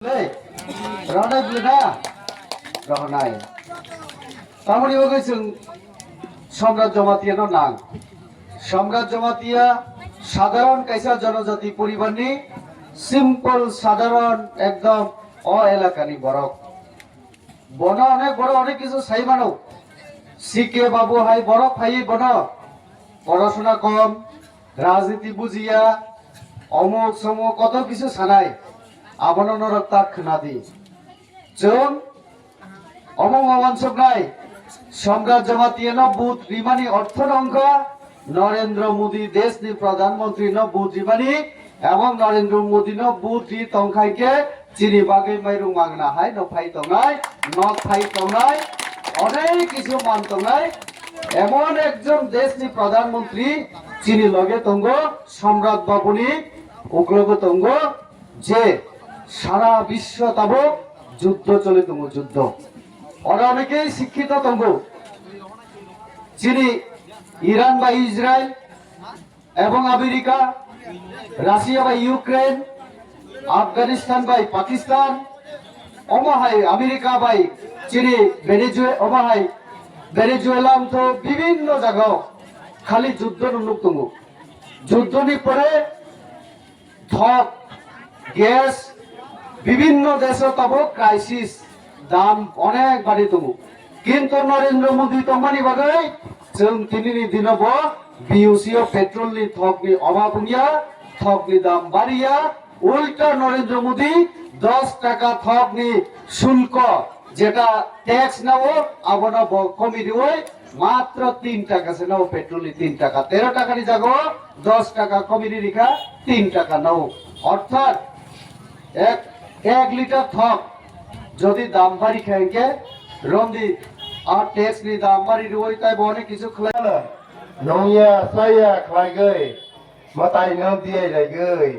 Rona Bluna Ronai Tamari Ogasun Samrat Jamatia no Nang Samrat Jamatia Sadaron Kaisa Janajati Puribani Simple Sadaron Ekdom O Elakani Borok Bona অনেক বড় অনেক কিছু চাই মানুষ শিখে বাবু high বরফ হাই বন পড়াশোনা কম রাজনীতি বুঝিয়া অমুক সমুক কত কিছু ছানাই আবননর তাক নাদি जों অমুক অবাঞ্ছক নাই সম্রাট জমাতিয়া ন বুথ রিমানি অর্থনঙ্ক নরেন্দ্র মোদী দেশনি প্রধানমন্ত্রী ন বুথ রিমানি এবং নরেন্দ্র মোদী ন বুথ রি তংখাইকে চিনি বাগে মাইরুং মাগনা হাই ন ফাই তংনাই নক ফাই তংনাই অনেক কিছু মান তংনাই এমন একজন দেশনি প্রধানমন্ত্রী চিনি লগে তঙ্গ সম্রাট বাবুনি উগ্রগ তঙ্গ যে সারা বিশ্ব তাব যুদ্ধ চলে তঙ্গ যুদ্ধ ওরা অনেকেই শিক্ষিত তঙ্গ চিনি ইরান বা ইসরায়েল এবং আমেরিকা রাশিয়া বা ইউক্রেন আফগানিস্তান বাই পাকিস্তান অমাহাই আমেরিকা বাই চিনি অমাহাই ভেনেজুয়েলা তো বিভিন্ন জায়গা খালি যুদ্ধ উন্মুক্ত যুদ্ধনি পরে ধক গ্যাস বিভিন্ন দেশে তব ক্রাইসিস দাম অনেক বাড়ি তবু কিন্তু নরেন্দ্র মোদী তমানি বাগাই जों दिनैनि दिनाव बिउसि पेट्रलनि थकनि अभाब गैया थकनि दाम बारिया उल्टा नरेंद्र मोदी 10 টাকা थकनि शुल्क যেটা ট্যাক্স নাও আবনা কমিটি ওই মাত্র 3 টাকা সে নাও পেট্রোলনি 3 টাকা 13 টাকানি জায়গা 10 টাকা কমিটি রেখা 3 টাকা নাও অর্থাৎ এক লিটার থক যদি দাম বাড়ি খাইকে রন্দি আর ট্যাক্স নি দাম বাড়ি রই তাই বনে কিছু খলাই নয়া সায়া খলাই গই মাতাই ন দিয়ে যাই গই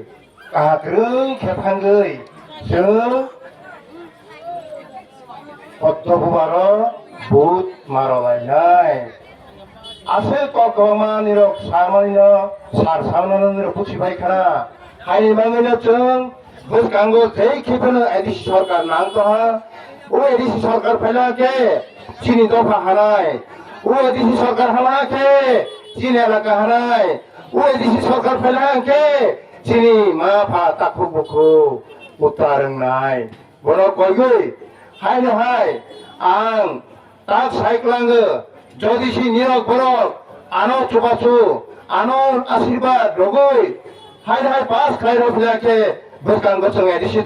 কাহা গ্রুং খেফাং গই जों পদ্মভূমার ভূত মারলাইনাই আছে ককমানি রক সামানি ন সার সামনানি রক পুছি পাইখানা হাই মাঙ্গিনা जों বসকাঙ্গো যেই খেপেনো এডিসি সরকার নাং কহা ও এডিসি সরকার ফেলাকে চিনি দফা হারাই ও এডিসি সরকার হালাকে চিনি এলাকা হারাই ও এডিসি সরকার ফেলাকে চিনি মা ফা তাকু বুকু উত্তারং নাই বড় কইগই হাই রে হাই আং তাক সাইক্লাঙ্গো যদিসি নিরক বরক আনো চুবাসু আনো আশীর্বাদ রগই হাই হাই পাস খাইরো ফেলাকে বসকাঙ্গো সঙ্গে এডিসি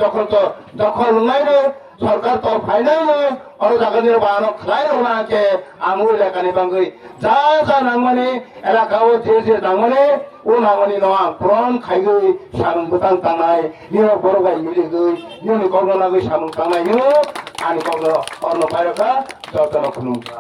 দখল নাই রে সরকার তো ফাইনাল নয় আর জাগানির বানো খাই রোনাকে আমু এলাকানি বাঙ্গই যা যা নাংমানি এলাকাও যে নাংমানি ও নাংমানি নয়া পুরন খাইগই সামুং বুতাং তাंनाय নিও বড়গাই মিলি গই নিও কর্ণ লাগই সামুং তাंनाय নিও আনি কর্ণ অর্ণ পাইরকা যতন খুনুকা